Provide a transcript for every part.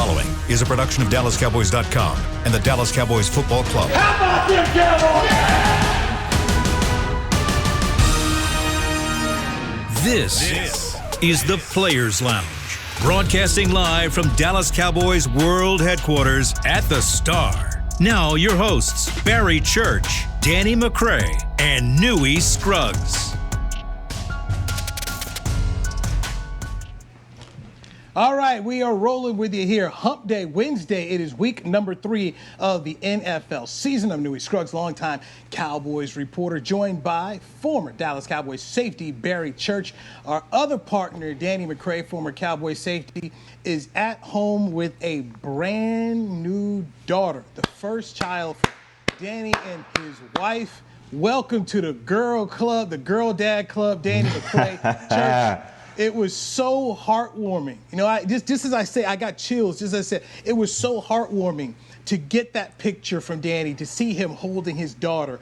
following is a production of DallasCowboys.com and the Dallas Cowboys Football Club. How about them Cowboys? This is the Players Lounge, broadcasting live from Dallas Cowboys World Headquarters at the Star. Now your hosts, Barry Church, Danny McCray, and Newy Scruggs. All right, we are rolling with you here. Hump Day Wednesday. It is week number 3 of the NFL season. I'm Newy Scruggs, longtime Cowboys reporter, joined by former Dallas Cowboys safety Barry Church. Our other partner, Danny McCray, former Cowboys safety, is at home with a brand new daughter, the first child for Danny and his wife. Welcome to the Girl Club, the Girl Dad Club, Danny McCray. Church. It was so heartwarming. You know, just as I say, I got chills. Just as I said, it was so heartwarming to get that picture from Danny, to see him holding his daughter,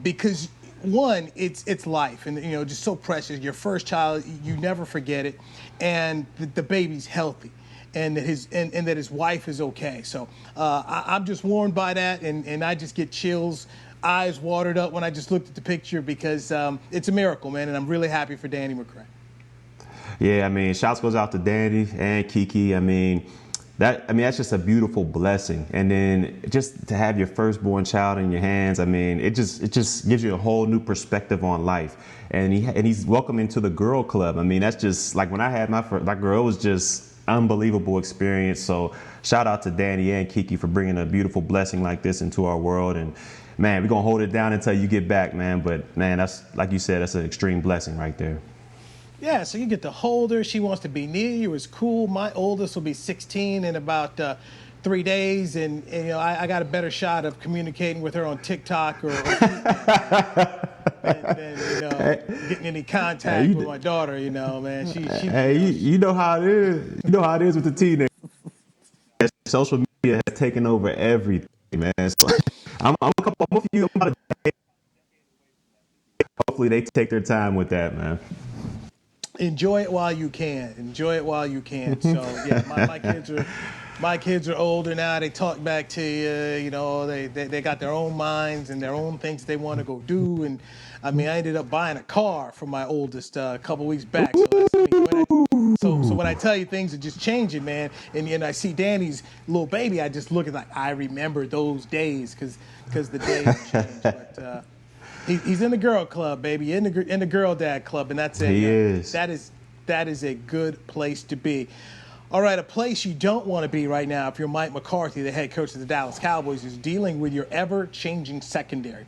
because one, it's life, and you know, just so precious. Your first child, you never forget it, and the baby's healthy, and that his wife is okay. So I'm just warmed by that, and I just get chills. Eyes watered up when I just looked at the picture, because it's a miracle, man, and I'm really happy for Danny McCray. Yeah, I mean, shouts goes out to Danny and Kiki. That's just a beautiful blessing. And then just to have your firstborn child in your hands, I mean, it just gives you a whole new perspective on life. And he's welcome into the Girl Club. I mean, that's just like when I had my girl, it was just unbelievable experience. So shout out to Danny and Kiki for bringing a beautiful blessing like this into our world. And man, we're gonna hold it down until you get back, man. But man, that's, like you said, that's an extreme blessing right there. Yeah, so you get to hold her. She wants to be near you. It's cool. My oldest will be 16 in about 3 days, and you know, I got a better shot of communicating with her on TikTok or than you know, getting any contact with my daughter. You know, man. You know how it is. You know how it is with the teenagers. Social media has taken over everything, man. So I'm a few. Hopefully, they take their time with that, man. Enjoy it while you can. Enjoy it while you can. So yeah, my kids are older now. They talk back to you. You know, they got their own minds and their own things they want to go do. And I mean, I ended up buying a car for my oldest a couple weeks back. So when I tell you things are just changing, man, and I see Danny's little baby, I just look at like, I remember those days because the days change. But he's in the Girl Club, baby, in the Girl Dad Club, and that's it. He is. That is a good place to be. All right, a place you don't want to be right now, if you're Mike McCarthy, the head coach of the Dallas Cowboys, is dealing with your ever-changing secondary.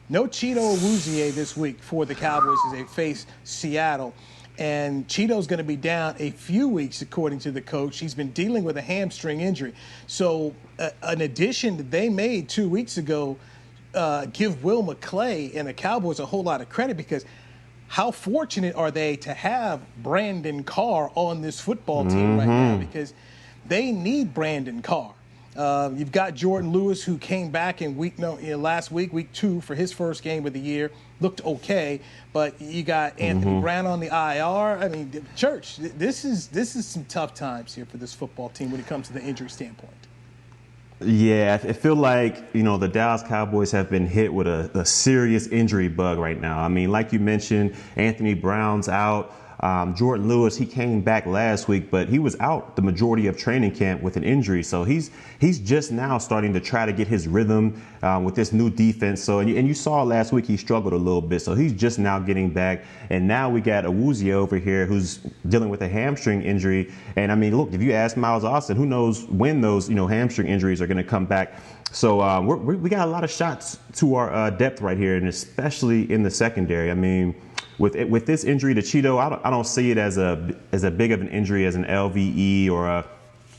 No Cheeto Awuzie this week for the Cowboys as they face Seattle. And Cheeto's going to be down a few weeks, according to the coach. He's been dealing with a hamstring injury. So an addition that they made 2 weeks ago, give Will McClay and the Cowboys a whole lot of credit, because how fortunate are they to have Brandon Carr on this football team right now, because they need Brandon Carr. You've got Jordan Lewis, who came back in last week, week 2, for his first game of the year. Looked okay, but you got Anthony Brown on the IR. I mean, Church, this is some tough times here for this football team when it comes to the injury standpoint. Yeah, I feel like, you know, the Dallas Cowboys have been hit with a serious injury bug right now. I mean, like you mentioned, Anthony Brown's out. Jordan Lewis, he came back last week, but he was out the majority of training camp with an injury. So he's just now starting to try to get his rhythm with this new defense. So and you saw last week he struggled a little bit. So he's just now getting back. And now we got Awuzie over here who's dealing with a hamstring injury. And I mean, look, if you ask Miles Austin, who knows when those hamstring injuries are going to come back. So we got a lot of shots to our depth right here, and especially in the secondary. I mean, with this injury to Cheeto, I don't see it as a big of an injury as an LVE or a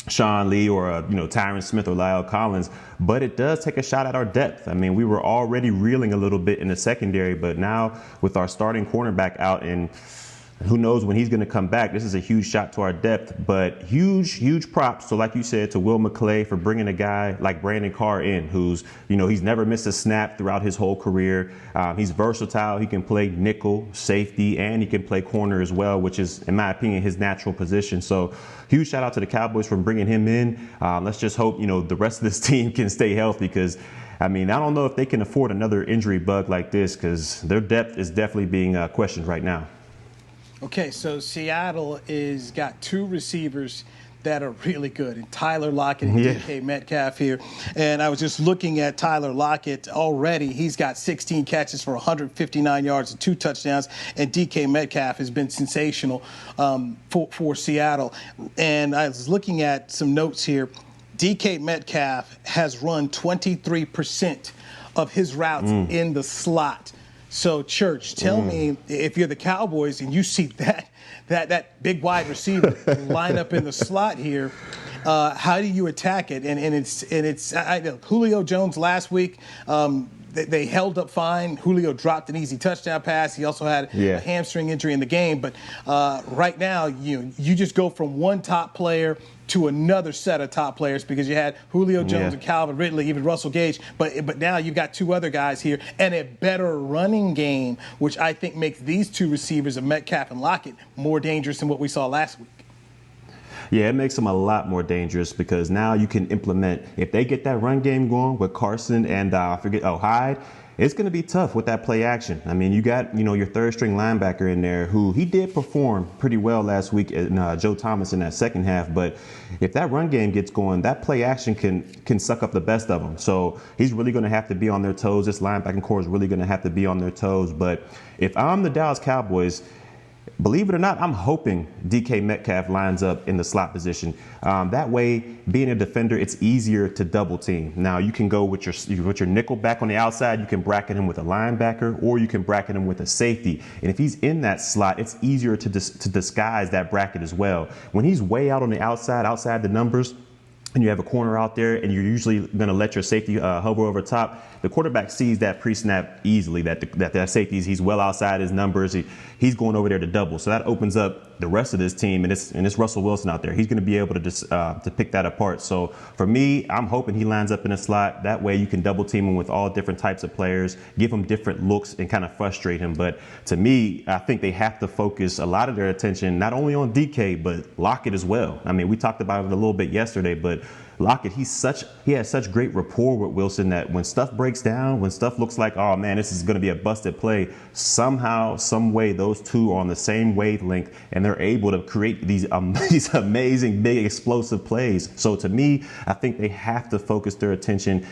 Sean Lee or a Tyron Smith or Lyle Collins, but it does take a shot at our depth. I mean, we were already reeling a little bit in the secondary, but now with our starting cornerback out, and Who knows when he's going to come back? This is a huge shot to our depth, but huge props. So like you said, to Will McClay for bringing a guy like Brandon Carr in, who's, he's never missed a snap throughout his whole career. He's versatile. He can play nickel, safety, and he can play corner as well, which is, in my opinion, his natural position. So huge shout out to the Cowboys for bringing him in. Let's just hope, the rest of this team can stay healthy, because I don't know if they can afford another injury bug like this, because their depth is definitely being questioned right now. Okay, so Seattle is got two receivers that are really good, and Tyler Lockett and DK Metcalf here. And I was just looking at Tyler Lockett already. He's got 16 catches for 159 yards and 2 touchdowns, and DK Metcalf has been sensational for Seattle. And I was looking at some notes here. DK Metcalf has run 23% of his routes in the slot. So, Church, tell me, if you're the Cowboys and you see that big wide receiver line up in the slot here, how do you attack it? And it's I know Julio Jones last week. They held up fine. Julio dropped an easy touchdown pass. He also had a hamstring injury in the game. But right now, you just go from one top player to another set of top players, because you had Julio Jones and Calvin Ridley, even Russell Gage. But now you've got 2 other guys here and a better running game, which I think makes these 2 receivers of Metcalf and Lockett more dangerous than what we saw last week. Yeah, it makes them a lot more dangerous, because now you can implement, if they get that run game going with Carson and Hyde, it's going to be tough with that play action. You got, your third string linebacker in there, who he did perform pretty well last week, Joe Thomas, in that second half. But if that run game gets going, that play action can suck up the best of them. So he's really going to have to be on their toes. This linebacking core is really going to have to be on their toes. But if I'm the Dallas Cowboys, believe it or not, I'm hoping DK Metcalf lines up in the slot position. That way, being a defender, it's easier to double team. Now, you can go with your nickel back on the outside. You can bracket him with a linebacker, or you can bracket him with a safety. And if he's in that slot, it's easier to disguise that bracket as well. When he's way out on the outside the numbers, and you have a corner out there, and you're usually going to let your safety hover over top, the quarterback sees that pre-snap easily, that safety, he's well outside his numbers. He's going over there to double. So that opens up the rest of this team, and it's Russell Wilson out there. He's going to be able to pick that apart. So for me, I'm hoping he lines up in a slot. That way you can double team him with all different types of players, give him different looks, and kind of frustrate him. But to me, I think they have to focus a lot of their attention not only on DK, but Lockett as well. We talked about it a little bit yesterday, but Lockett, he has such great rapport with Wilson that when stuff breaks down, when stuff looks like, oh man, this is going to be a busted play, somehow, some way, those two are on the same wavelength, and they're able to create these amazing, big, explosive plays. So to me, I think they have to focus their attention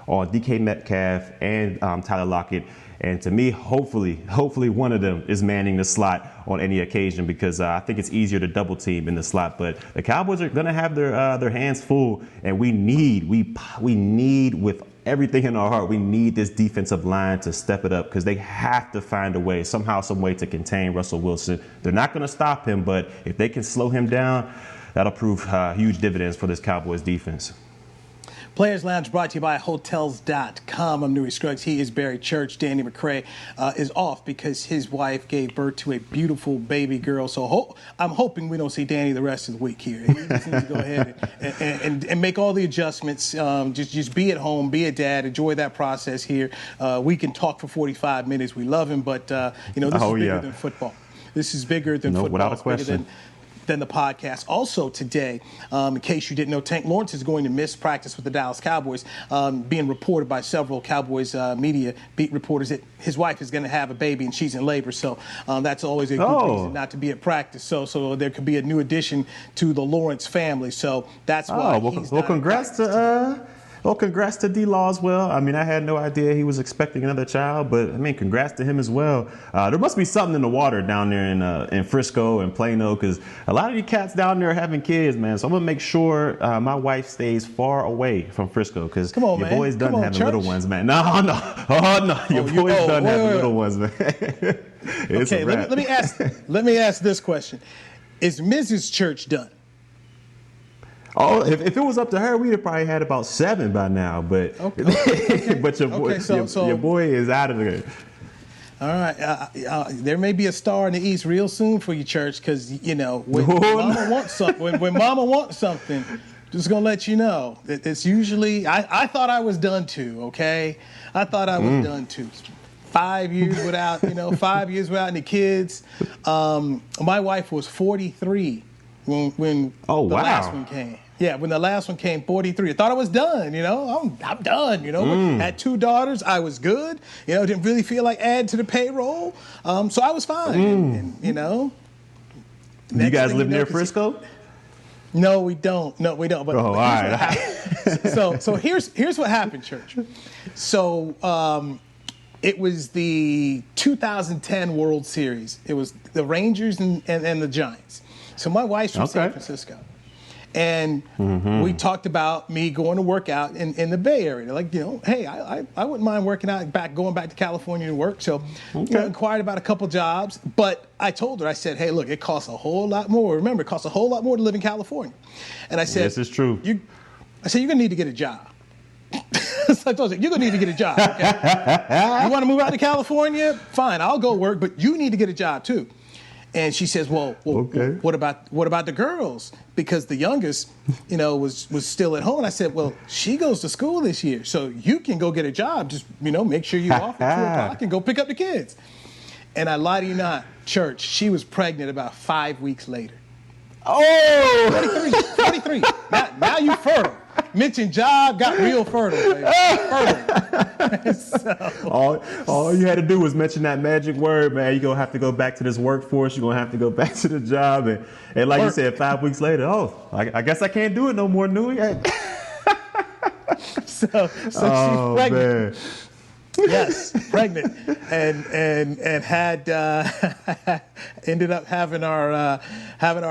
on DK Metcalf and Tyler Lockett. And to me, hopefully one of them is manning the slot on any occasion, because I think it's easier to double team in the slot. But the Cowboys are going to have their hands full, and we need with everything in our heart, we need this defensive line to step it up, because they have to find a way, somehow, some way, to contain Russell Wilson. They're not going to stop him, but if they can slow him down, that'll prove huge dividends for this Cowboys defense. Players Lounge brought to you by Hotels.com. I'm Newy Scruggs. He is Barry Church. Danny McCray is off because his wife gave birth to a beautiful baby girl. So I'm hoping we don't see Danny the rest of the week here. He just needs to go ahead and make all the adjustments. Just be at home, be a dad, enjoy that process here. We can talk for 45 minutes. We love him, but this is bigger than football. This is bigger than football. Without a question. Than the podcast. Also today, in case you didn't know, Tank Lawrence is going to miss practice with the Dallas Cowboys, being reported by several Cowboys media beat reporters that his wife is going to have a baby and she's in labor. So that's always a good reason not to be at practice. So there could be a new addition to the Lawrence family. So that's why he's not congrats to D-Law as well. I had no idea he was expecting another child, but congrats to him as well. There must be something in the water down there in Frisco and Plano, because a lot of you cats down there are having kids, man. So I'm gonna make sure my wife stays far away from Frisco, because your boy's done having little ones, man. No. Your boy's done having little ones, man. Okay, let me ask this question: is Mrs. Church done? Oh, if it was up to her, we'd have probably had about 7 by now. But okay. but your boy is out of there. All right. There may be a star in the East real soon for you, church, because, when Mama wants something, when Mama wants something, just going to let you know that it's usually, I thought I was done too, okay? I thought I was done too. 5 years without, 5 years without any kids. My wife was 43 when the last one came. Yeah, when the last one came, 43. I thought I was done, I'm done, Had 2 daughters. I was good. Didn't really feel like adding to the payroll. So I was fine. And you guys live near Frisco? No, we don't. But, all right. So here's what happened, church. So it was the 2010 World Series. It was the Rangers and the Giants. So my wife's from San Francisco. And we talked about me going to work out in the Bay Area. They're like, hey, I wouldn't mind working out going back to California to work. So inquired about a couple jobs. But I told her, I said, hey, look, it costs a whole lot more. Remember, it costs a whole lot more to live in California. And I said, this is true. I said, you're going to need to get a job. So I told her, you're going to need to get a job. Okay? You want to move out to California? Fine, I'll go work, but you need to get a job too. And she says, well, what about the girls? Because the youngest, was still at home. And I said, well, she goes to school this year, so you can go get a job. Just, make sure you're off at 2 o'clock and go pick up the kids. And I lie to you not, church, she was pregnant about 5 weeks later. Oh! 43. Now you fertile. Mentioned job, got real fertile, baby. Fertile. So. All you had to do was mention that magic word, man. You're going to have to go back to this workforce. You're going to have to go back to the job. And like you said, 5 weeks later, I guess I can't do it no more, Newy. So she's pregnant. Man. Yes, pregnant, and had ended up having our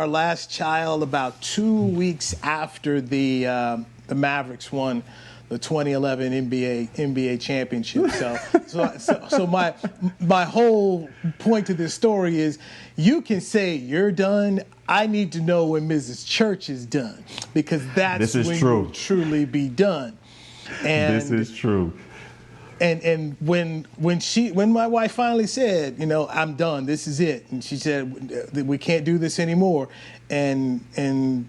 last child about 2 weeks after the Mavericks won the 2011 NBA championship. So my whole point to this story is, you can say you're done. I need to know when Mrs. Church is done, because that's when you'll truly be done. And this is true. And when my wife finally said, I'm done, this is it, and she said, we can't do this anymore, and then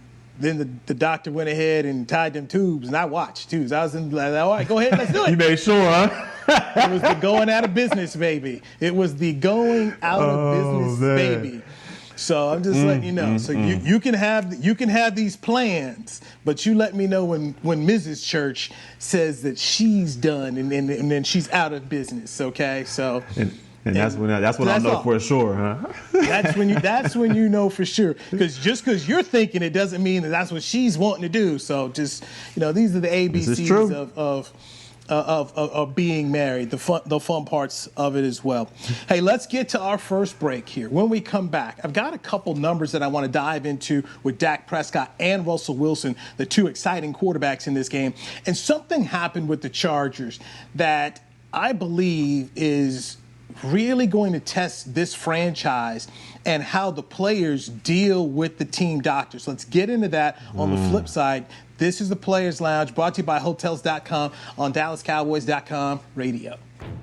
the doctor went ahead and tied them tubes, and I watched too. So I was all right, go ahead, let's do it. You made sure, huh? It was the going out of business, baby. It was the going out of business, baby. So I'm just letting you know. So you can have these plans, but you let me know when Mrs. Church says that she's done and then she's out of business. Okay, so. And that's when I know for sure, huh? That's when you know for sure. Because just because you're thinking it doesn't mean that's what she's wanting to do. So just these are the ABCs of being married, the fun parts of it as well. Hey, let's get to our first break here. When we come back, I've got a couple numbers that I want to dive into with Dak Prescott and Russell Wilson, the 2 exciting quarterbacks in this game. And something happened with the Chargers that I believe is really going to test this franchise and how the players deal with the team doctors. Let's get into that on the flip side. This is the Players Lounge, brought to you by Hotels.com on DallasCowboys.com radio.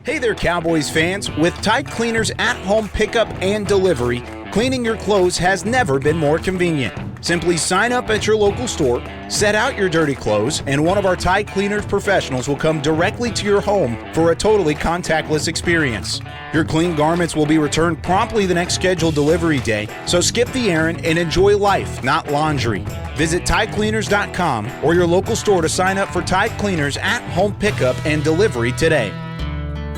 Hey there, Cowboys fans. With Tide Cleaners at-home pickup and delivery, cleaning your clothes has never been more convenient. Simply sign up at your local store, set out your dirty clothes, and one of our Tide Cleaners professionals will come directly to your home for a totally contactless experience. Your clean garments will be returned promptly the next scheduled delivery day, so skip the errand and enjoy life, not laundry. Visit TideCleaners.com or your local store to sign up for Tide Cleaners at-home pickup and delivery today.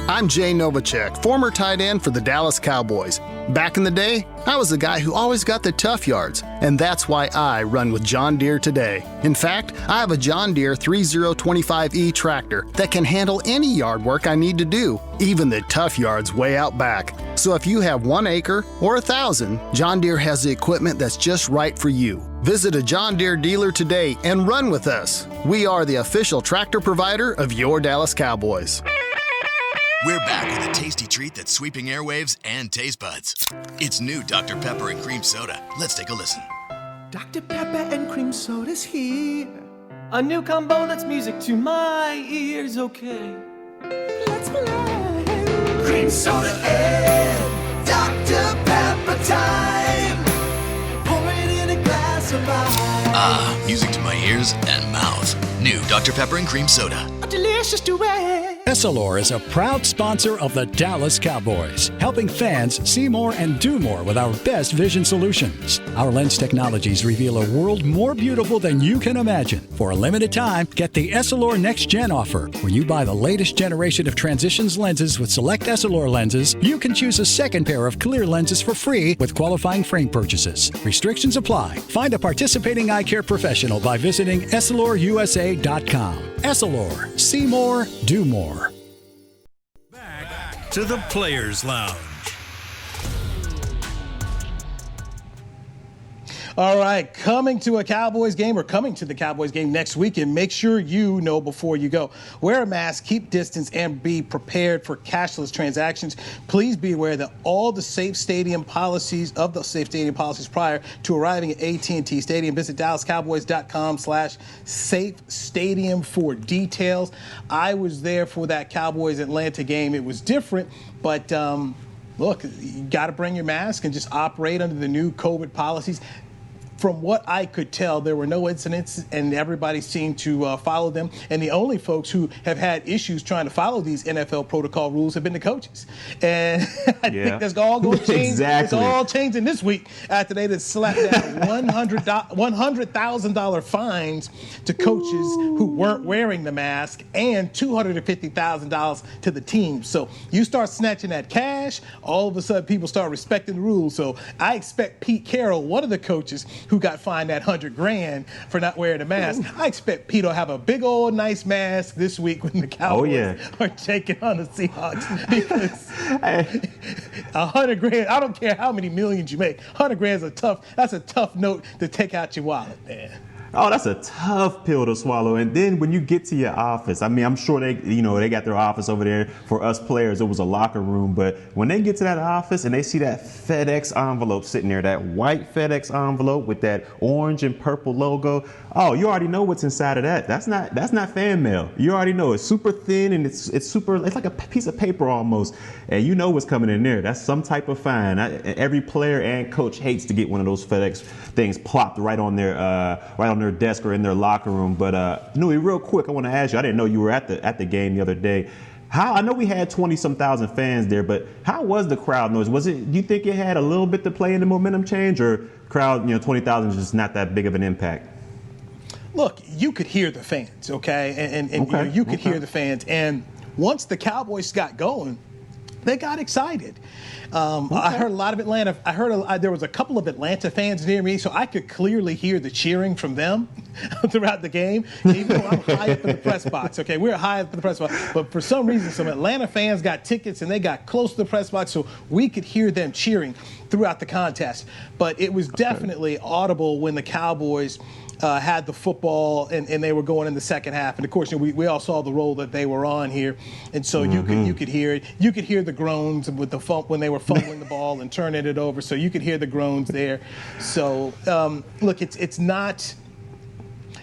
I'm Jay Novacek, former tight end for the Dallas Cowboys. Back in the day, I was the guy who always got the tough yards, and that's why I run with John Deere today. In fact, I have a John Deere 3025E tractor that can handle any yard work I need to do, even the tough yards way out back. So if you have 1 acre or 1,000, John Deere has the equipment that's just right for you. Visit a John Deere dealer today and run with us. We are the official tractor provider of your Dallas Cowboys. We're back with a tasty treat that's sweeping airwaves and taste buds. It's new Dr. Pepper and Cream Soda. Let's take a listen. Dr. Pepper and Cream Soda's here. A new combo that's music to my ears, okay. Let's play. cream soda and Dr. Pepper time. Pour it in a glass of ice. Music to my ears and mouth. New Dr. Pepper and Cream Soda. A delicious duet. Essilor is a proud sponsor of the Dallas Cowboys, helping fans see more and do more with our best vision solutions. Our lens technologies reveal a world more beautiful than you can imagine. For a limited time, get the Essilor Next Gen offer. When you buy the latest generation of Transitions lenses with select Essilor lenses, you can choose a second pair of clear lenses for free with qualifying frame purchases. Restrictions apply. Find a participating eye care professional by visiting EssilorUSA.com. Essilor. See more, do more. To the Players Lounge. All right, coming to the Cowboys game next weekend, make sure you know before you go. Wear a mask, keep distance, and be prepared for cashless transactions. Please be aware that all the safe stadium policies prior to arriving at AT&T Stadium. Visit DallasCowboys.com/safe stadium for details. I was there for that Cowboys Atlanta game. It was different, but look, you got to bring your mask and just operate under the new COVID policies. From what I could tell, there were no incidents, and everybody seemed to follow them. And the only folks who have had issues trying to follow these NFL protocol rules have been the coaches. And I think that's all going to change. Exactly. It's all changing this week after they just slapped down $100,000 fines to coaches who weren't wearing the mask and $250,000 to the team. So you start snatching that cash, all of a sudden people start respecting the rules. So I expect Pete Carroll, one of the coaches who got fined that $100,000 for not wearing a mask. I expect Pete will have a big old nice mask this week when the Cowboys are taking on the Seahawks, because $100,000, I don't care how many millions you make, $100,000 that's a tough note to take out your wallet, man. Oh, that's a tough pill to swallow. And then when you get to your office, I mean, I'm sure they got their office over there. For us players, it was a locker room. But when they get to that office and they see that FedEx envelope sitting there, that white FedEx envelope with that orange and purple logo, oh, you already know what's inside of that. That's not fan mail. You already know it's super thin and it's like a piece of paper almost. And you know what's coming in there. That's some type of fine. Every player and coach hates to get one of those FedEx things plopped right on their desk or in their locker room. But Newy, real quick, I want to ask you, I didn't know you were at the game the other day. I know we had 20-some thousand fans there, but how was the crowd noise? Do you think it had a little bit to play in the momentum change, or crowd, 20,000 is just not that big of an impact? Look, you could hear the fans, okay? And you could hear the fans. And once the Cowboys got going, they got excited. I heard a lot of Atlanta. There was a couple of Atlanta fans near me, so I could clearly hear the cheering from them throughout the game. Even though I'm high up in the press box, okay, we're high up in the press box, but for some reason, some Atlanta fans got tickets and they got close to the press box, so we could hear them cheering throughout the contest. But it was definitely audible when the Cowboys had the football and they were going in the second half. And of course, we all saw the role that they were on here, and so you could hear it. You could hear the groans with the when they were fumbling the ball and turning it over. So you could hear the groans there. So look, it's not.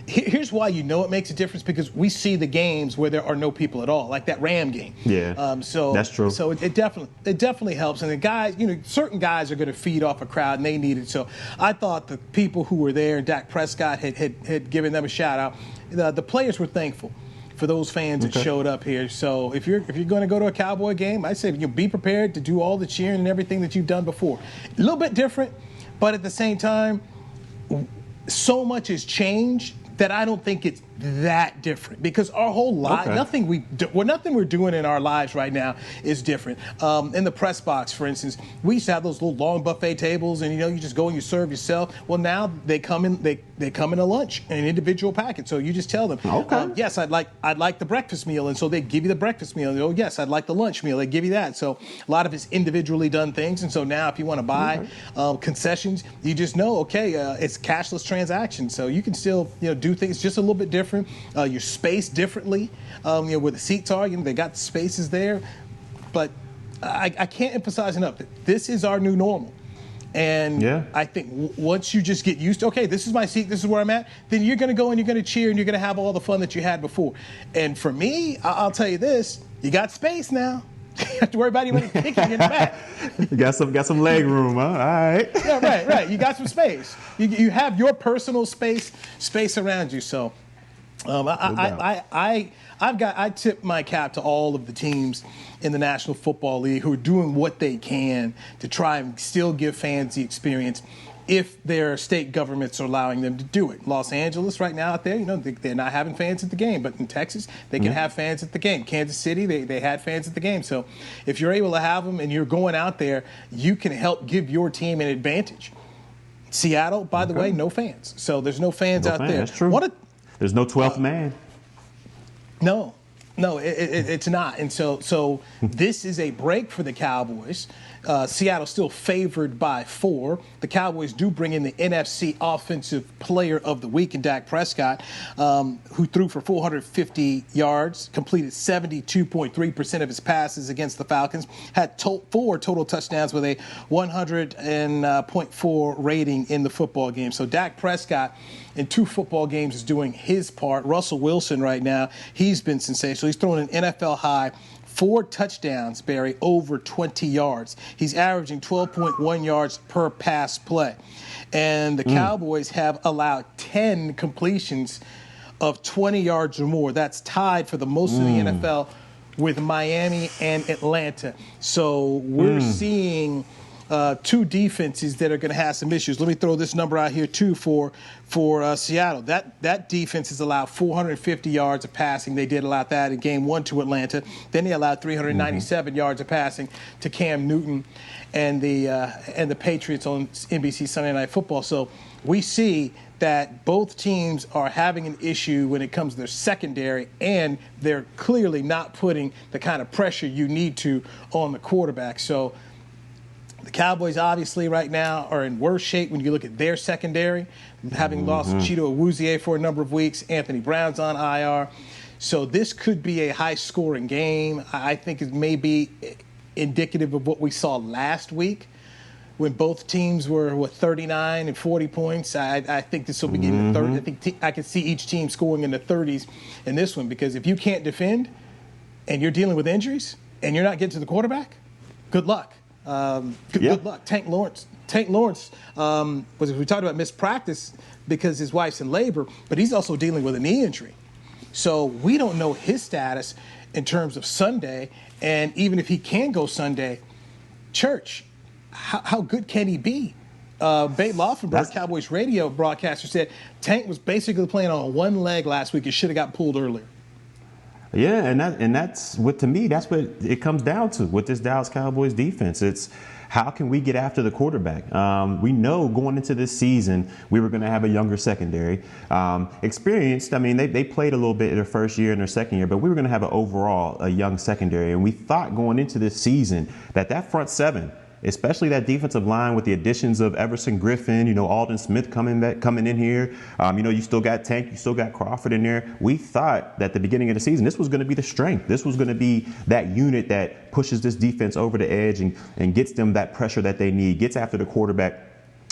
Here's why it makes a difference, because we see the games where there are no people at all, like that Ram game. Yeah. So that's true. So it definitely helps. And the guys, certain guys are going to feed off a crowd, and they need it. So I thought the people who were there, Dak Prescott had given them a shout out. The players were thankful for those fans that showed up here. So if you're going to go to a Cowboy game, I say be prepared to do all the cheering and everything that you've done before. A little bit different, but at the same time, so much has changed that I don't think it's that different, because our whole life, nothing we're doing in our lives right now is different. In the press box, for instance, we used to have those little long buffet tables, and you just go and you serve yourself. Well, now they come in a lunch, an individual package. So you just tell them, yes, I'd like the breakfast meal, and so they give you the breakfast meal. And, yes, I'd like the lunch meal. They give you that. So a lot of it's individually done things, and so now if you want to buy concessions, you just know, it's cashless transactions. So you can still do things just a little bit different. Your space differently, where the seats are. They got the spaces there, but I can't emphasize enough that this is our new normal. And I think once you just get used to, this is my seat, this is where I'm at, then you're going to go and you're going to cheer and you're going to have all the fun that you had before. And for me, I'll tell you this: you got space now. You have to worry about anybody kicking in the back. You got some leg room, huh? All right. Yeah, right. You got some space. You have your personal space around you. So, I tip my cap to all of the teams in the National Football League who are doing what they can to try and still give fans the experience if their state governments are allowing them to do it. Los Angeles right now out there, they're not having fans at the game, but in Texas, they can have fans at the game. Kansas City, they had fans at the game. So if you're able to have them and you're going out there, you can help give your team an advantage. Seattle, by the way, no fans. So there's no fans out there. That's true. There's no 12th man. No, it's not. And so this is a break for the Cowboys. Seattle still favored by 4. The Cowboys do bring in the NFC Offensive Player of the Week in Dak Prescott, who threw for 450 yards, completed 72.3% of his passes against the Falcons, had 4 total touchdowns with a 100.4 rating in the football game. So Dak Prescott in 2 football games is doing his part. Russell Wilson right now, he's been sensational. He's thrown an NFL high 4 touchdowns, Barry, over 20 yards. He's averaging 12.1 yards per pass play. And the Cowboys have allowed 10 completions of 20 yards or more. That's tied for the most in the NFL with Miami and Atlanta. So we're seeing 2 defenses that are going to have some issues. Let me throw this number out here, too, for Seattle. That defense has allowed 450 yards of passing. They did allow that in Game 1 to Atlanta. Then they allowed 397 yards of passing to Cam Newton and the Patriots on NBC Sunday Night Football. So we see that both teams are having an issue when it comes to their secondary, and they're clearly not putting the kind of pressure you need to on the quarterback. So the Cowboys obviously right now are in worse shape when you look at their secondary, having lost Chido Awuzie for a number of weeks. Anthony Brown's on IR. So this could be a high-scoring game. I think it may be indicative of what we saw last week when both teams were 39 and 40 points. I think this will be getting to 30. I think I can see each team scoring in the 30s in this one, because if you can't defend and you're dealing with injuries and you're not getting to the quarterback, good luck. Good luck. Tank Lawrence, we talked about missed practice because his wife's in labor, but he's also dealing with a knee injury. So we don't know his status in terms of Sunday. And even if he can go Sunday, Church, how good can he be? Bate Laufenberg, Cowboys radio broadcaster, said Tank was basically playing on one leg last week and should have got pulled earlier. Yeah, and that's what, to me, that's what it comes down to with this Dallas Cowboys defense. It's how can we get after the quarterback? We know going into this season we were going to have a younger secondary, experienced. I mean, they played a little bit in their first year and their second year, but we were going to have a young secondary, and we thought going into this season that front seven, especially that defensive line with the additions of Everson Griffin, Alden Smith coming in here. You still got Tank, you still got Crawford in there. We thought that at the beginning of the season, this was going to be the strength. This was going to be that unit that pushes this defense over the edge and gets them that pressure that they need, gets after the quarterback,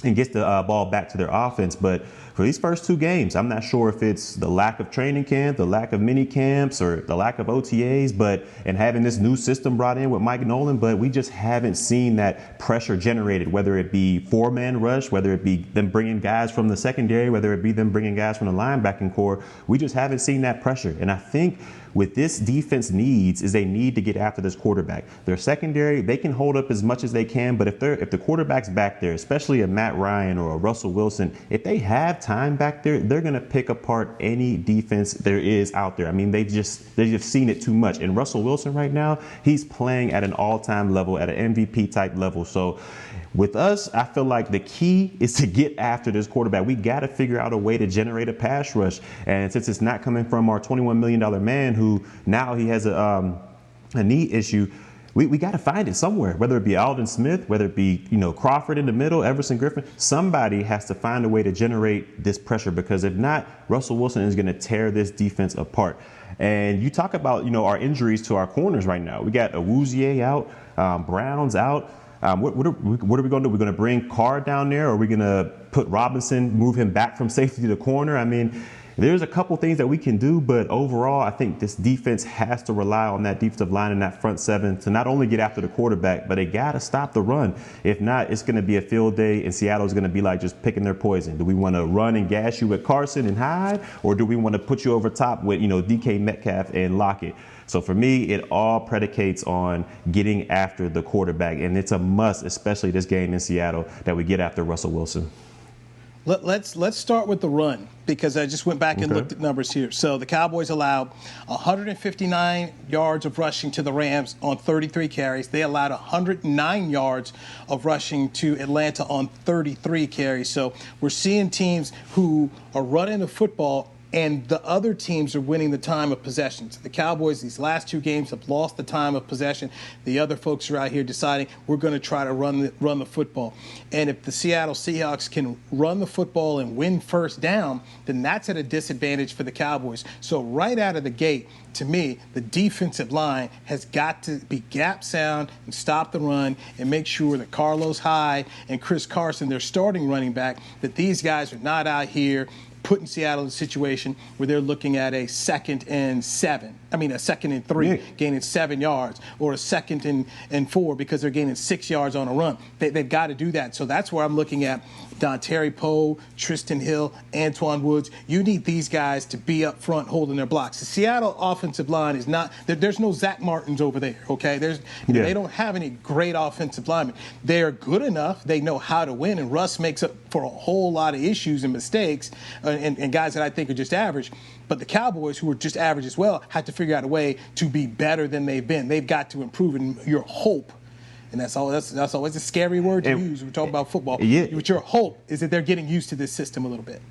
and gets the ball back to their offense. But for these first 2 games, I'm not sure if it's the lack of training camp, the lack of mini camps, or the lack of OTAs, and having this new system brought in with Mike Nolan, but we just haven't seen that pressure generated, whether it be 4-man rush, whether it be them bringing guys from the secondary, whether it be them bringing guys from the linebacking core. We just haven't seen that pressure. And I think what this defense needs is they need to get after this quarterback. Their secondary, they can hold up as much as they can, but if the quarterback's back there, especially a Matt Ryan or a Russell Wilson, if they have time back there, they're going to pick apart any defense there is out there. I mean, they've just seen it too much. And Russell Wilson right now, he's playing at an all-time level, at an MVP type level. So with us, I feel like the key is to get after this quarterback. We got to figure out a way to generate a pass rush. And since it's not coming from our $21 million man who now he has a knee issue, we got to find it somewhere, whether it be Alden Smith, whether it be, Crawford in the middle, Everson Griffin. Somebody has to find a way to generate this pressure, because if not, Russell Wilson is going to tear this defense apart. And you talk about, our injuries to our corners right now. We got Awuzie out, Brown's out. What are we going to do? We're going to bring Carr down there, or are we going to put Robinson, move him back from safety to corner? I mean, there's a couple things that we can do, but overall, I think this defense has to rely on that defensive line and that front seven to not only get after the quarterback, but they got to stop the run. If not, it's going to be a field day, and Seattle's going to be like just picking their poison. Do we want to run and gash you with Carson and Hyde, or do we want to put you over top with, DK Metcalf and Lockett? So for me, it all predicates on getting after the quarterback, and it's a must, especially this game in Seattle, that we get after Russell Wilson. Let's start with the run, because I just went back and looked at numbers here. So the Cowboys allowed 159 yards of rushing to the Rams on 33 carries. They allowed 109 yards of rushing to Atlanta on 33 carries. So we're seeing teams who are running the football, and the other teams are winning the time of possession. So the Cowboys, these last two games, have lost the time of possession. The other folks are out here deciding we're going to try to run the football. And if the Seattle Seahawks can run the football and win first down, then that's at a disadvantage for the Cowboys. So right out of the gate, to me, the defensive line has got to be gap sound and stop the run and make sure that Carlos Hyde and Chris Carson, their starting running back, that these guys are not out here putting Seattle in a situation where they're looking at a 2nd and 3, gaining 7 yards, or a 2nd and 4 because they're gaining 6 yards on a run. They've got to do that. So that's where I'm looking at Dontari Poe, Tristan Hill, Antoine Woods. You need these guys to be up front holding their blocks. The Seattle offensive line is not – there's no Zach Martins over there, okay? They don't have any great offensive linemen. They're good enough. They know how to win, and Russ makes up for a whole lot of issues and mistakes and guys that I think are just average. But the Cowboys, who are just average as well, have to figure out a way to be better than they've been. They've got to improve, and your hope – and that's always a scary word to use when we talk about football. Yeah. What your hope is that they're getting used to this system a little bit.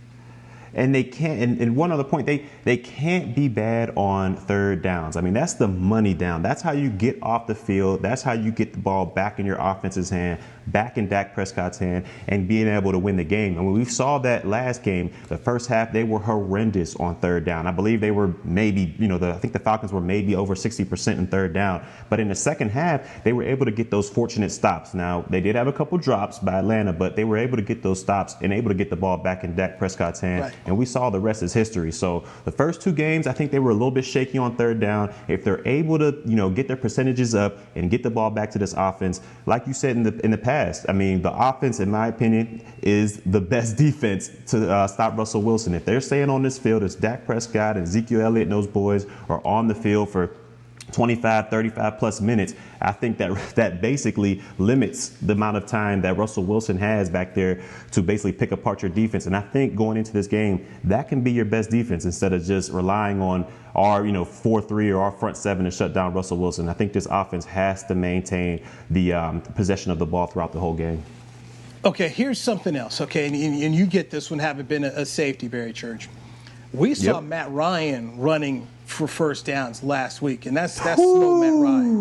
And they can't, and one other point, they can't be bad on third downs. I mean, that's the money down. That's how you get off the field. That's how you get the ball back in your offense's hand, back in Dak Prescott's hand, and being able to win the game. And when we saw that last game, the first half, they were horrendous on third down. I believe they were maybe, I think the Falcons were maybe over 60% in third down. But in the second half, they were able to get those fortunate stops. Now, they did have a couple drops by Atlanta, but they were able to get those stops and able to get the ball back in Dak Prescott's hand. Right. And we saw the rest is history. So the first two games, I think they were a little bit shaky on third down. If they're able to, get their percentages up and get the ball back to this offense, like you said in the past, I mean, the offense, in my opinion, is the best defense to stop Russell Wilson. If they're staying on this field, it's Dak Prescott and Ezekiel Elliott and those boys are on the field for 25, 35 plus minutes, I think that basically limits the amount of time that Russell Wilson has back there to basically pick apart your defense. And I think going into this game, that can be your best defense instead of just relying on our 4-3 or our front seven to shut down Russell Wilson. I think this offense has to maintain the possession of the ball throughout the whole game. Okay, here's something else, okay, and you get this one having been a safety, Barry Church. We saw Matt Ryan running for first downs last week, and that's slow Matt Ryan.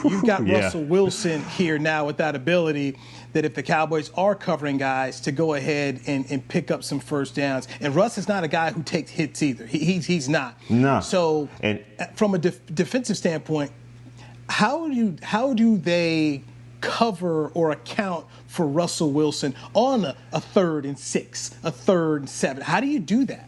You've got Russell Wilson here now with that ability that if the Cowboys are covering guys to go ahead and pick up some first downs. And Russ is not a guy who takes hits either. He's not. No. So from a defensive standpoint, how do they cover or account for Russell Wilson on a 3rd and 6, a 3rd and 7? How do you do that?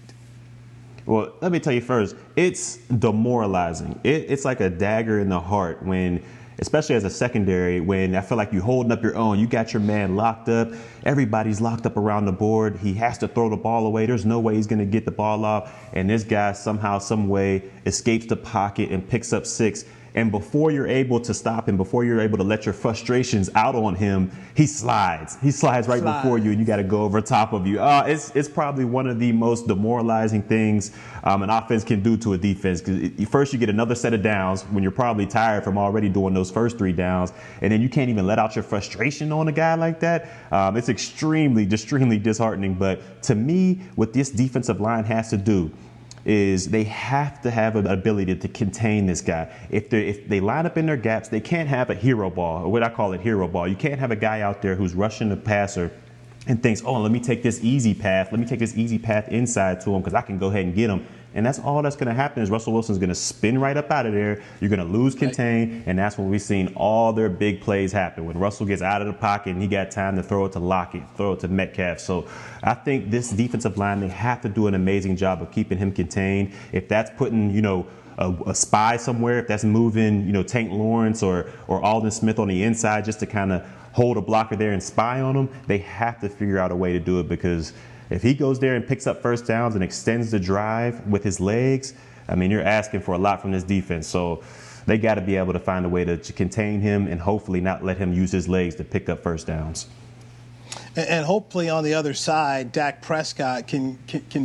Well, let me tell you first, it's demoralizing. It's like a dagger in the heart when, especially as a secondary, when I feel like you're holding up your own. You got your man locked up. Everybody's locked up around the board. He has to throw the ball away. There's no way he's going to get the ball off. And this guy somehow, some way escapes the pocket and picks up 6. And before you're able to stop him, before you're able to let your frustrations out on him, he slides. He slides right before you, and you got to go over top of you. It's probably one of the most demoralizing things an offense can do to a defense. Because first you get another set of downs when you're probably tired from already doing those first 3 downs, and then you can't even let out your frustration on a guy like that. It's extremely disheartening. But to me, what this defensive line has to do is they have to have an ability to contain this guy. If they line up in their gaps, they can't have a hero ball, or what I call it, hero ball. You can't have a guy out there who's rushing the passer and thinks, let me take this easy path. Let me take this easy path inside to him because I can go ahead and get him. And that's all that's going to happen is Russell Wilson's going to spin right up out of there. You're going to lose contain, and that's when we've seen all their big plays happen. When Russell gets out of the pocket and he got time to throw it to Lockett, throw it to Metcalf. So I think this defensive line, they have to do an amazing job of keeping him contained. If that's putting, a spy somewhere, if that's moving, Tank Lawrence or Aldon Smith on the inside just to kind of hold a blocker there and spy on him, they have to figure out a way to do it, because if he goes there and picks up first downs and extends the drive with his legs, I mean, you're asking for a lot from this defense. So they got to be able to find a way to contain him and hopefully not let him use his legs to pick up first downs. And hopefully on the other side, Dak Prescott can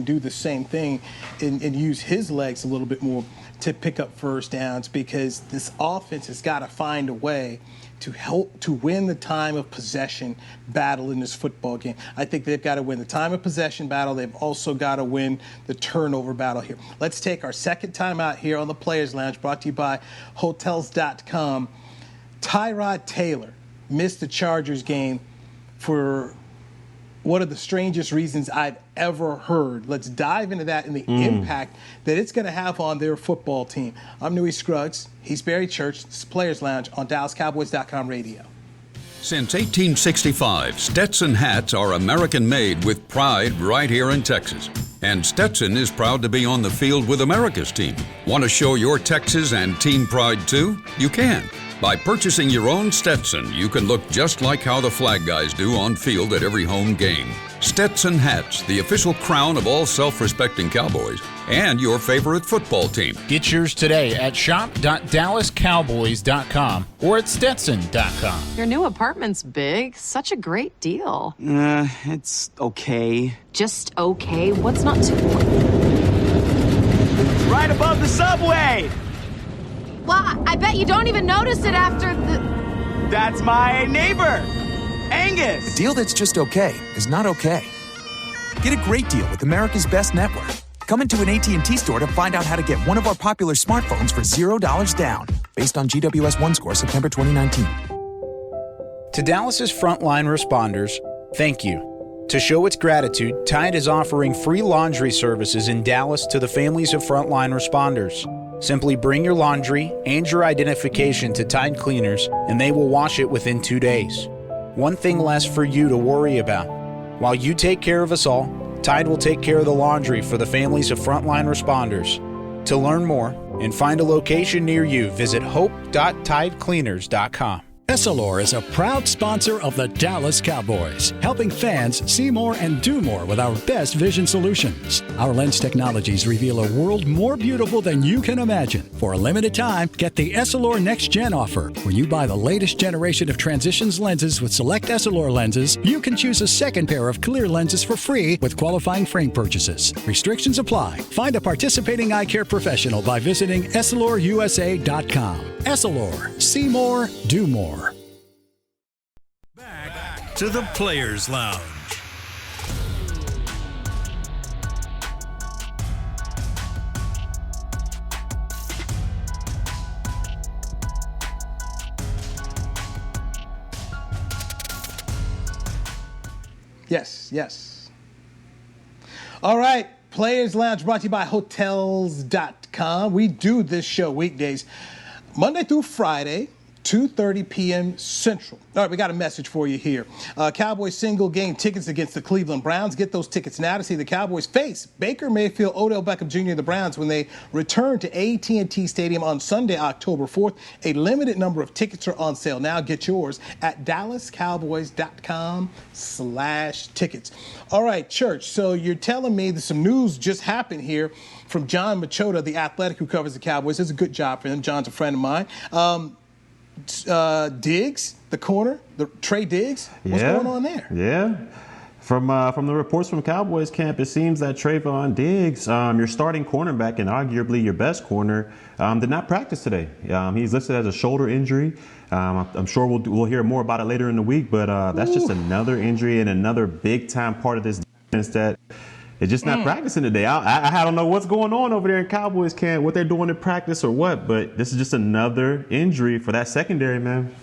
do the same thing and use his legs a little bit more to pick up first downs, because this offense has got to find a way to help to win the time of possession battle in this football game. I think they've got to win the time of possession battle. They've also got to win the turnover battle here. Let's take our second time out here on the Players Lounge, brought to you by Hotels.com. Tyrod Taylor missed the Chargers game for one of the strangest reasons I've ever heard. Let's dive into that and the impact that it's going to have on their football team. I'm Newy Scruggs. He's Barry Church. This is Players Lounge on DallasCowboys.com radio. Since 1865, Stetson hats are American-made with pride right here in Texas. And Stetson is proud to be on the field with America's team. Want to show your Texas and team pride too? You can. By purchasing your own Stetson, you can look just like how the flag guys do on field at every home game. Stetson hats, the official crown of all self-respecting Cowboys, and your favorite football team. Get yours today at shop.dallascowboys.com or at stetson.com. Your new apartment's big. Such a great deal. It's okay. Just okay? What's not to... Right above the subway! Well, I bet you don't even notice it after the... That's my neighbor, Angus. A deal that's just okay is not okay. Get a great deal with America's Best Network. Come into an AT&T store to find out how to get one of our popular smartphones for $0 down, based on GWS One score September 2019. To Dallas's frontline responders, thank you. To show its gratitude, Tide is offering free laundry services in Dallas to the families of frontline responders. Simply bring your laundry and your identification to Tide Cleaners, and they will wash it within 2 days. One thing less for you to worry about. While you take care of us all, Tide will take care of the laundry for the families of frontline responders. To learn more and find a location near you, visit hope.tidecleaners.com. Essilor is a proud sponsor of the Dallas Cowboys, helping fans see more and do more with our best vision solutions. Our lens technologies reveal a world more beautiful than you can imagine. For a limited time, get the Essilor Next Gen offer. When you buy the latest generation of Transitions lenses with select Essilor lenses, you can choose a second pair of clear lenses for free with qualifying frame purchases. Restrictions apply. Find a participating eye care professional by visiting EssilorUSA.com. Essilor. See more, do more. Back to the Players Lounge. Yes. All right, Players Lounge brought to you by Hotels.com. We do this show weekdays, Monday through Friday, 2:30 p.m. Central. All right, we got a message for you here. Cowboys single game tickets against the Cleveland Browns. Get those tickets now to see the Cowboys face Baker Mayfield, Odell Beckham Jr., and the Browns when they return to AT&T Stadium on Sunday, October 4th. A limited number of tickets are on sale now. Get yours at DallasCowboys.com/tickets. All right, Church, so you're telling me that some news just happened here from John Machota, the Athletic, who covers the Cowboys. Does a good job for him. John's a friend of mine. Diggs, the corner, Trey Diggs. What's going on there? Yeah. From the reports from Cowboys camp, it seems that Trayvon Diggs, your starting cornerback and arguably your best corner, did not practice today. He's listed as a shoulder injury. I'm sure we'll hear more about it later in the week, but that's just another injury and another big-time part of this defense that is just not practicing today. I don't know what's going on over there in Cowboys camp, what they're doing in practice or what, but this is just another injury for that secondary, man.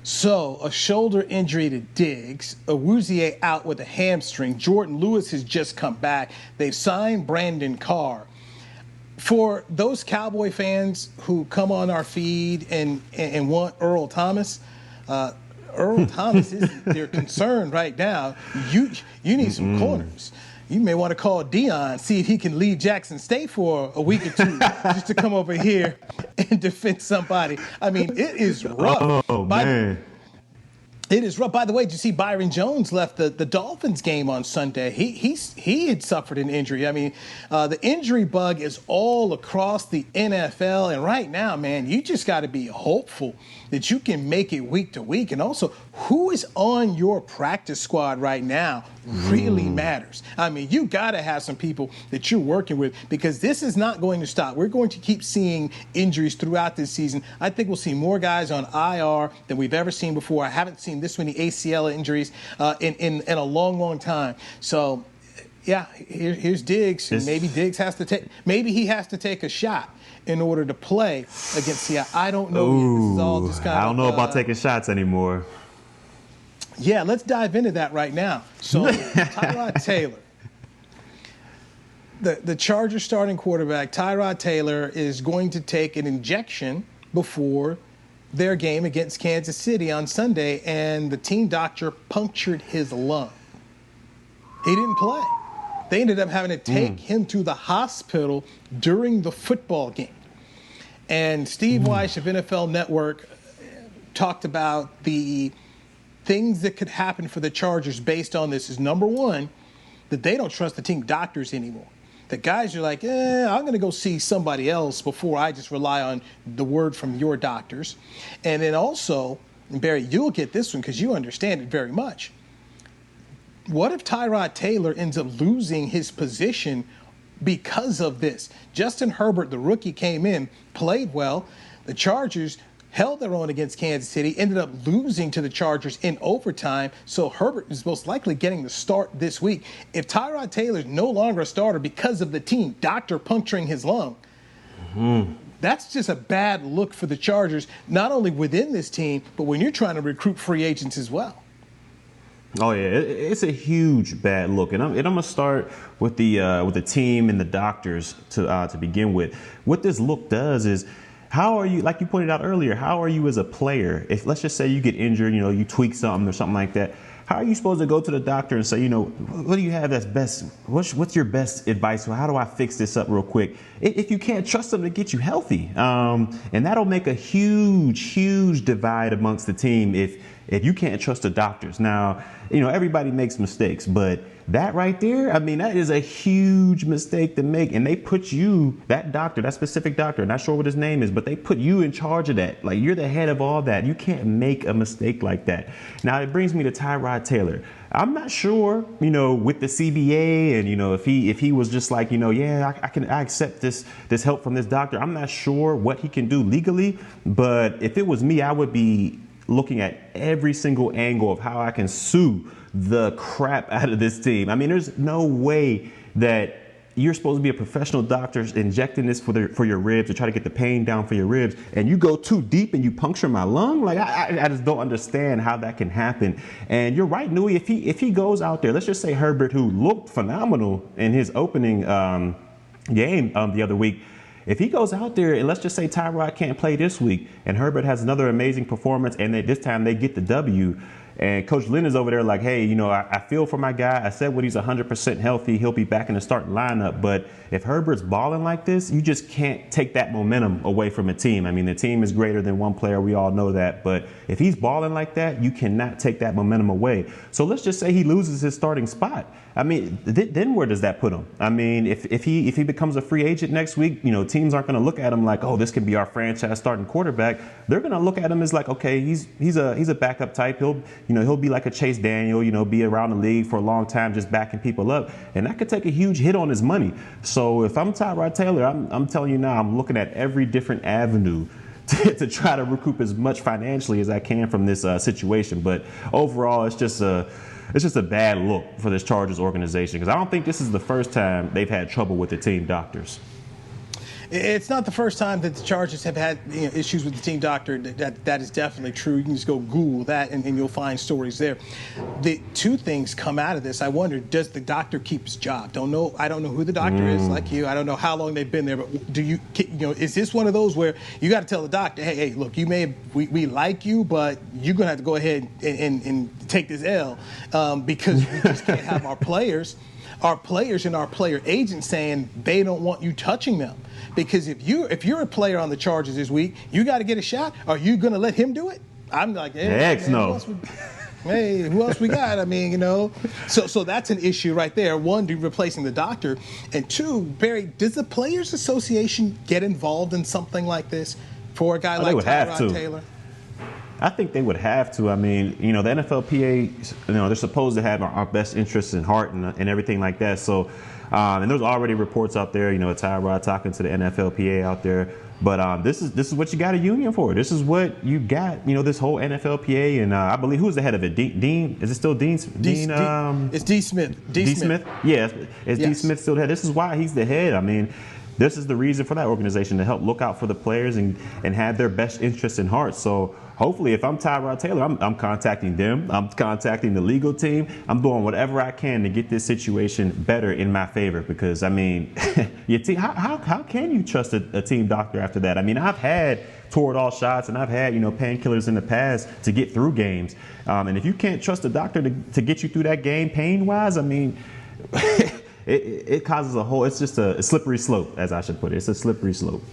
So, a shoulder injury to Diggs, Awuzie out with a hamstring. Jordan Lewis has just come back. They've signed Brandon Carr. For those Cowboy fans who come on our feed and want Earl Thomas, Earl Thomas isn't their concern right now. You need some corners. You may want to call Dion, see if he can leave Jackson State for a week or two just to come over here and defend somebody. I mean, it is rough. Oh, man. It is rough. By the way, did you see Byron Jones left the Dolphins game on Sunday? He had suffered an injury. I mean, the injury bug is all across the NFL. And right now, man, you just got to be hopeful that you can make it week to week. And also, who is on your practice squad right now really matters. I mean, you got to have some people that you're working with because this is not going to stop. We're going to keep seeing injuries throughout this season. I think we'll see more guys on IR than we've ever seen before. I haven't seen this many ACL injuries in a long, long time. So, yeah, here's Diggs. And maybe Diggs has to take a shot in order to play against Seattle. I don't know. This is all just kind I don't know about taking shots anymore. Yeah, let's dive into that right now. So, Tyrod Taylor, the Chargers starting quarterback, Tyrod Taylor, is going to take an injection before their game against Kansas City on Sunday, and the team doctor punctured his lung. He didn't play. They ended up having to take him to the hospital during the football game. And Steve Weish of NFL Network talked about the things that could happen for the Chargers based on this is, number one, that they don't trust the team doctors anymore. The guys are like, I'm going to go see somebody else before I just rely on the word from your doctors. And then also, and Barry, you'll get this one because you understand it very much. What if Tyrod Taylor ends up losing his position because of this? Justin Herbert, the rookie, came in, played well. The Chargers held their own against Kansas City, ended up losing to the Chargers in overtime. So Herbert is most likely getting the start this week. If Tyrod Taylor is no longer a starter because of the team doctor puncturing his lung, that's just a bad look for the Chargers, not only within this team, but when you're trying to recruit free agents as well. Oh yeah, it's a huge bad look, and I'm gonna start with the team and the doctors to begin with. What this look does is, how are you, like you pointed out earlier, how are you as a player? If let's just say you get injured, you tweak something or something like that, how are you supposed to go to the doctor and say, what do you have that's best? What's your best advice? How do I fix this up real quick? If you can't trust them to get you healthy, and that'll make a huge divide amongst the team if you can't trust the doctors. Now, everybody makes mistakes, but that right there, I mean, that is a huge mistake to make. And they put you, that doctor, that specific doctor, not sure what his name is, but they put you in charge of that. Like, you're the head of all that. You can't make a mistake like that. Now, it brings me to Tyrod Taylor. I'm not sure, with the CBA and, if he was just like, I accept this help from this doctor. I'm not sure what he can do legally, but if it was me, I would be looking at every single angle of how I can sue the crap out of this team. I mean, there's no way that you're supposed to be a professional doctor injecting this for your ribs to try to get the pain down for your ribs, and you go too deep and you puncture my lung. Like, I just don't understand how that can happen. And you're right, Newy, if he goes out there, let's just say Herbert, who looked phenomenal in his opening game the other week, if he goes out there and let's just say Tyrod can't play this week and Herbert has another amazing performance and this time they get the W, and Coach Lynn is over there like, hey, I feel for my guy. I said when he's 100% healthy, he'll be back in the starting lineup. But if Herbert's balling like this, you just can't take that momentum away from a team. I mean, the team is greater than one player. We all know that. But if he's balling like that, you cannot take that momentum away. So let's just say he loses his starting spot. I mean, then where does that put him? I mean, if he becomes a free agent next week, teams aren't going to look at him like, oh, this can be our franchise starting quarterback. They're going to look at him as like, okay, he's a backup type. He'll be like a Chase Daniel, be around the league for a long time, just backing people up, and that could take a huge hit on his money. So if I'm Tyrod Taylor, I'm telling you now, I'm looking at every different avenue to try to recoup as much financially as I can from this situation. But overall, it's just a bad look for this Chargers organization, because I don't think this is the first time they've had trouble with the team doctors. It's not the first time that the Chargers have had issues with the team doctor. That is definitely true. You can just go Google that and you'll find stories there. The two things come out of this. I wonder, does the doctor keep his job? I don't know who the doctor is, like you. I don't know how long they've been there, but is this one of those where you got to tell the doctor, hey, look, we like you, but you're going to have to go ahead and take this L because we just can't have our players and our player agents saying they don't want you touching them. Because if you're a player on the Chargers this week, you got to get a shot. Are you going to let him do it? I'm like, heck no. Who else we got? I mean, So that's an issue right there. One, replacing the doctor. And two, Barry, does the Players Association get involved in something like this for a guy like Tyrod Taylor? I think they would have to. I mean, the NFLPA, they're supposed to have our best interests in heart and everything like that. So, and there's already reports out there, Tyrod talking to the NFLPA out there. But this is what you got a union for. This is what you got, this whole NFLPA. And I believe, who's the head of it? Dean? Is it still Dean? It's D. Smith. D. Smith? Yeah, is D. Smith still the head? This is why he's the head. I mean, this is the reason for that organization, to help look out for the players and have their best interests in heart. So hopefully, if I'm Tyrod Taylor, I'm contacting them. I'm contacting the legal team. I'm doing whatever I can to get this situation better in my favor. Because, I mean, your team, how can you trust a team doctor after that? I mean, I've had Toradol shots and I've had, painkillers in the past to get through games. And if you can't trust a doctor to get you through that game pain-wise, I mean, it causes it's just a slippery slope, as I should put it. It's a slippery slope.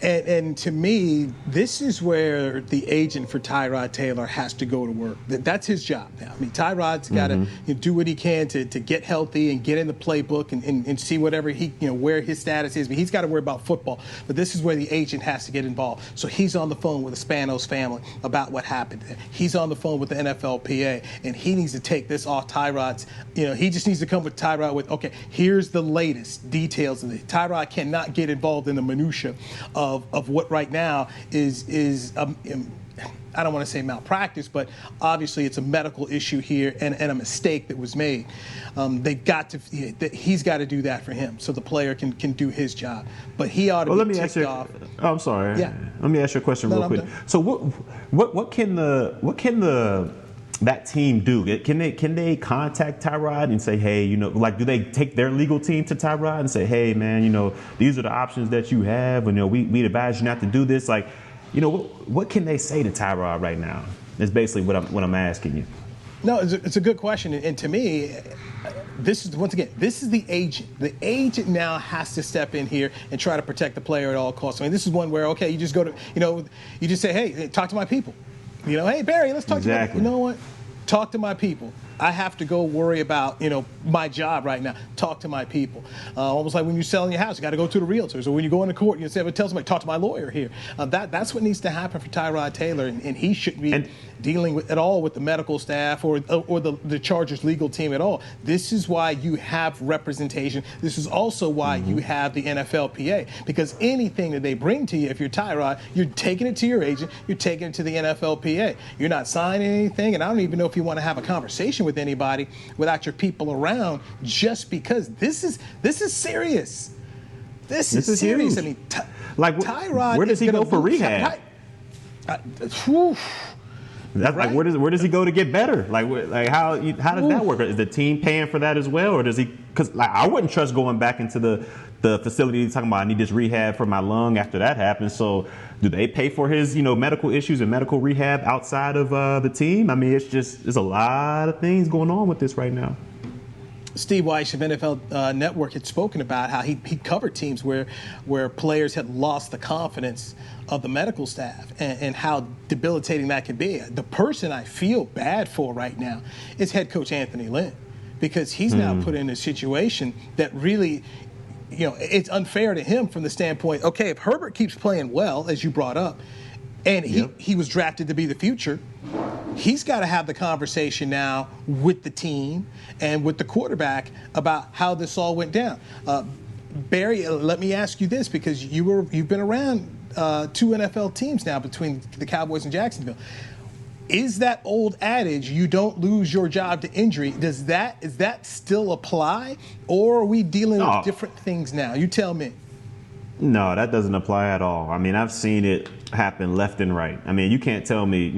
And to me, this is where the agent for Tyrod Taylor has to go to work. That's his job now. I mean, Tyrod's got to do what he can to get healthy and get in the playbook and see whatever where his status is. But he's got to worry about football. But this is where the agent has to get involved. So he's on the phone with the Spanos family about what happened there. He's on the phone with the NFLPA, and he needs to take this off Tyrod's. He just needs to come with Tyrod with, okay, here's the latest details of it. Tyrod cannot get involved in the minutia of what right now is I don't want to say malpractice, but obviously it's a medical issue here and a mistake that was made. He's got to do that for him so the player can do his job. But he ought to be ticked off. I'm sorry. Yeah. Let me ask you a question real quick. So what can that team do? Can they contact Tyrod and say, hey, do they take their legal team to Tyrod and say, hey, man, these are the options that you have, and we advise you not to do this? Like, what can they say to Tyrod right now? Is basically what I'm asking you. No, it's a good question, and to me, this is the agent. The agent now has to step in here and try to protect the player at all costs. I mean, this is one where, okay, you just go to, you just say, hey, talk to my people. Hey, Barry, let's talk to my people. You know what? Talk to my people. I have to go worry about, my job right now. Talk to my people. Almost like when you're selling your house, you got to go to the realtors. Or when you go into court, you say, tell somebody, talk to my lawyer here. That's what needs to happen for Tyrod Taylor, and he shouldn't be dealing with the medical staff or the Chargers legal team at all. This is why you have representation. This is also why you have the NFLPA, because anything that they bring to you, if you're Tyrod, you're taking it to your agent, you're taking it to the NFLPA. You're not signing anything, and I don't even know if you want to have a conversation with anybody without your people around, just because this is serious. This is serious. Huge. I mean, Tyrod. Where does he go for rehab? That's right. Like, where does he go to get better? Like how does that work? Is the team paying for that as well, or does he? Because I wouldn't trust going back into the facility talking about I need this rehab for my lung after that happens. So do they pay for his medical issues and medical rehab outside of the team? I mean, there's a lot of things going on with this right now. Steve Weiss of NFL Network had spoken about how he covered teams where players had lost the confidence of the medical staff and how debilitating that can be. The person I feel bad for right now is head coach Anthony Lynn, because he's now put in a situation that really, it's unfair to him from the standpoint, okay, if Herbert keeps playing well, as you brought up, and he was drafted to be the future, he's got to have the conversation now with the team and with the quarterback about how this all went down. Barry, let me ask you this, because you've been around two NFL teams now between the Cowboys and Jacksonville. Is that old adage, you don't lose your job to injury, does that still apply, or are we dealing with different things now? You tell me. No, that doesn't apply at all. I mean, I've seen it happen left and right. I mean, you can't tell me,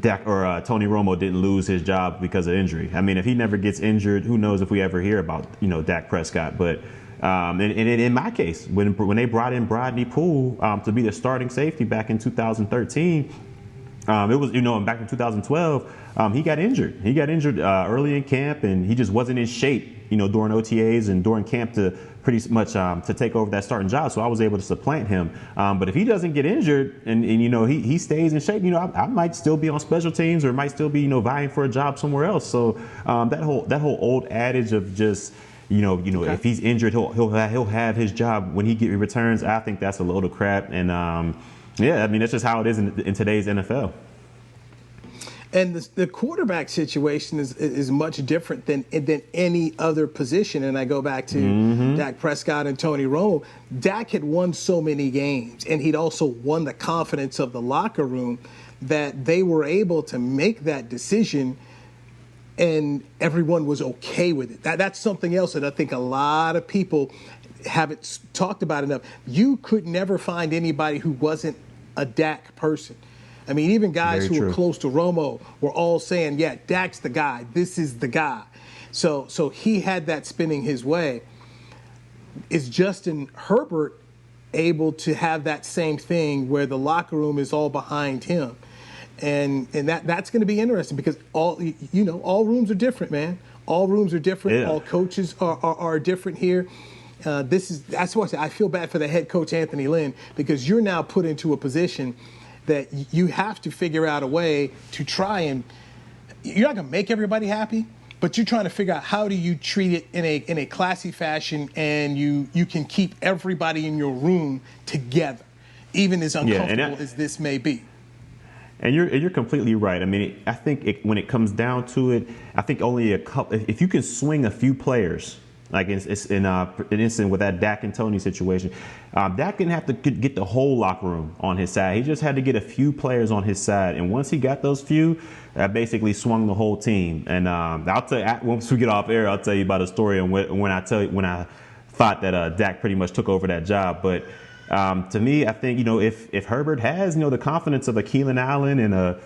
Dak or Tony Romo didn't lose his job because of injury. I mean, if he never gets injured, who knows if we ever hear about, Dak Prescott. But and in my case, when they brought in Brodney Poole to be the starting safety back in 2013, it was, back in 2012, he got injured. He got injured early in camp, and he just wasn't in shape, during OTAs and during camp to pretty much to take over that starting job. So I was able to supplant him. But if he doesn't get injured and he stays in shape, I might still be on special teams or might still be, vying for a job somewhere else. So that whole old adage of just, okay, if he's injured, he'll have his job when he returns. I think that's a load of crap. And that's just how it is in today's NFL. And the quarterback situation is much different than any other position. And I go back to Dak Prescott and Tony Romo. Dak had won so many games, and he'd also won the confidence of the locker room that they were able to make that decision, and everyone was okay with it. That's something else that I think a lot of people haven't talked about enough. You could never find anybody who wasn't a Dak person. I mean, even guys who were close to Romo were all saying, yeah, Dak's the guy. This is the guy. So he had that spinning his way. Is Justin Herbert able to have that same thing where the locker room is all behind him? And that's going to be interesting because all rooms are different, man. All rooms are different. Yeah. All coaches are different here. That's why I feel bad for the head coach, Anthony Lynn, because you're now put into a position that you have to figure out a way to try and you're not going to make everybody happy, but you're trying to figure out how do you treat it in a classy fashion and you can keep everybody in your room together, even as uncomfortable as this may be. And you're completely right. I mean, I think when it comes down to it, I think only a couple. If you can swing a few players, like in an instance with that Dak and Tony situation, Dak didn't have to get the whole locker room on his side. He just had to get a few players on his side, and once he got those few, that basically swung the whole team. And I'll tell you, once we get off air, I'll tell you about a story on when I thought that Dak pretty much took over that job. But to me, I think if Herbert has the confidence of a Keelan Allen and a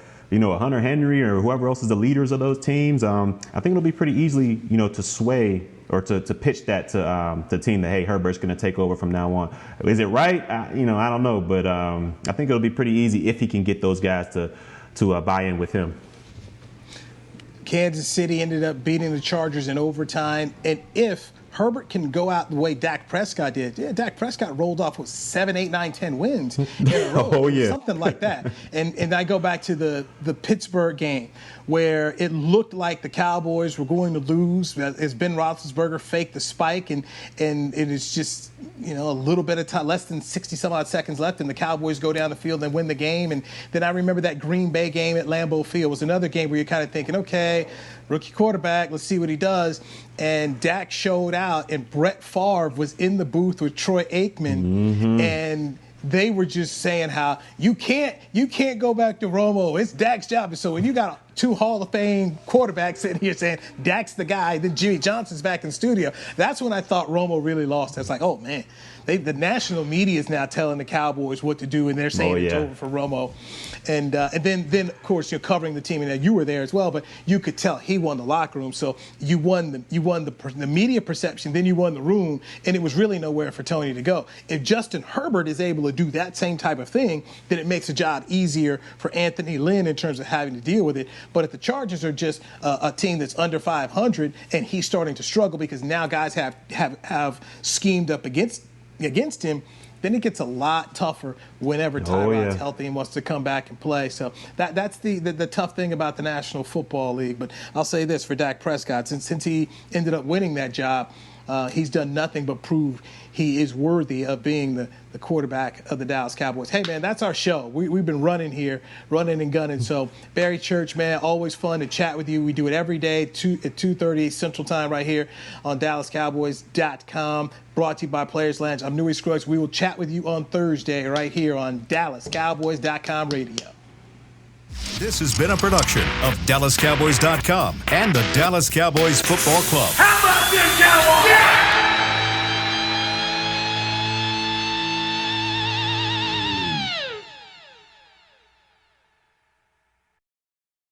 Hunter Henry or whoever else is the leaders of those teams, I think it'll be pretty easily to sway or to pitch that to the team that, hey, Herbert's going to take over from now on. Is it right? I don't know, but I think it'll be pretty easy if he can get those guys to buy in with him. Kansas City ended up beating the Chargers in overtime, and if Herbert can go out the way Dak Prescott did. Yeah, Dak Prescott rolled off with 7, 8, 9, 10 wins in a row. Oh, yeah. Something like that. And I go back to the Pittsburgh game where it looked like the Cowboys were going to lose as Ben Roethlisberger faked the spike, and it is just, a little bit of time, less than 60-some-odd seconds left, and the Cowboys go down the field and win the game. And then I remember that Green Bay game at Lambeau Field was another game where you're kind of thinking, okay, rookie quarterback, let's see what he does. And Dak showed out, and Brett Favre was in the booth with Troy Aikman, and they were just saying how you can't go back to Romo. It's Dak's job. And so when you got two Hall of Fame quarterbacks sitting here saying Dak's the guy, then Jimmy Johnson's back in the studio, that's when I thought Romo really lost. It's like, oh man, the national media is now telling the Cowboys what to do, and they're saying it's over for Romo. And then of course you're covering the team, and you were there as well. But you could tell he won the locker room, so you won the media perception, then you won the room, and it was really nowhere for Tony to go. If Justin Herbert is able to do that same type of thing, then it makes the job easier for Anthony Lynn in terms of having to deal with it. But if the Chargers are just a team that's under 500, and he's starting to struggle because now guys have schemed up against him, then it gets a lot tougher whenever Tyrod's healthy and wants to come back and play. So that's the tough thing about the National Football League. But I'll say this for Dak Prescott, since he ended up winning that job, he's done nothing but prove he is worthy of being the quarterback of the Dallas Cowboys. Hey, man, that's our show. We've been running and gunning. So, Barry Church, man, always fun to chat with you. We do it every day at 2:30 Central Time right here on DallasCowboys.com. Brought to you by Players Lounge. I'm Newy Scruggs. We will chat with you on Thursday right here on DallasCowboys.com radio. This has been a production of DallasCowboys.com and the Dallas Cowboys Football Club.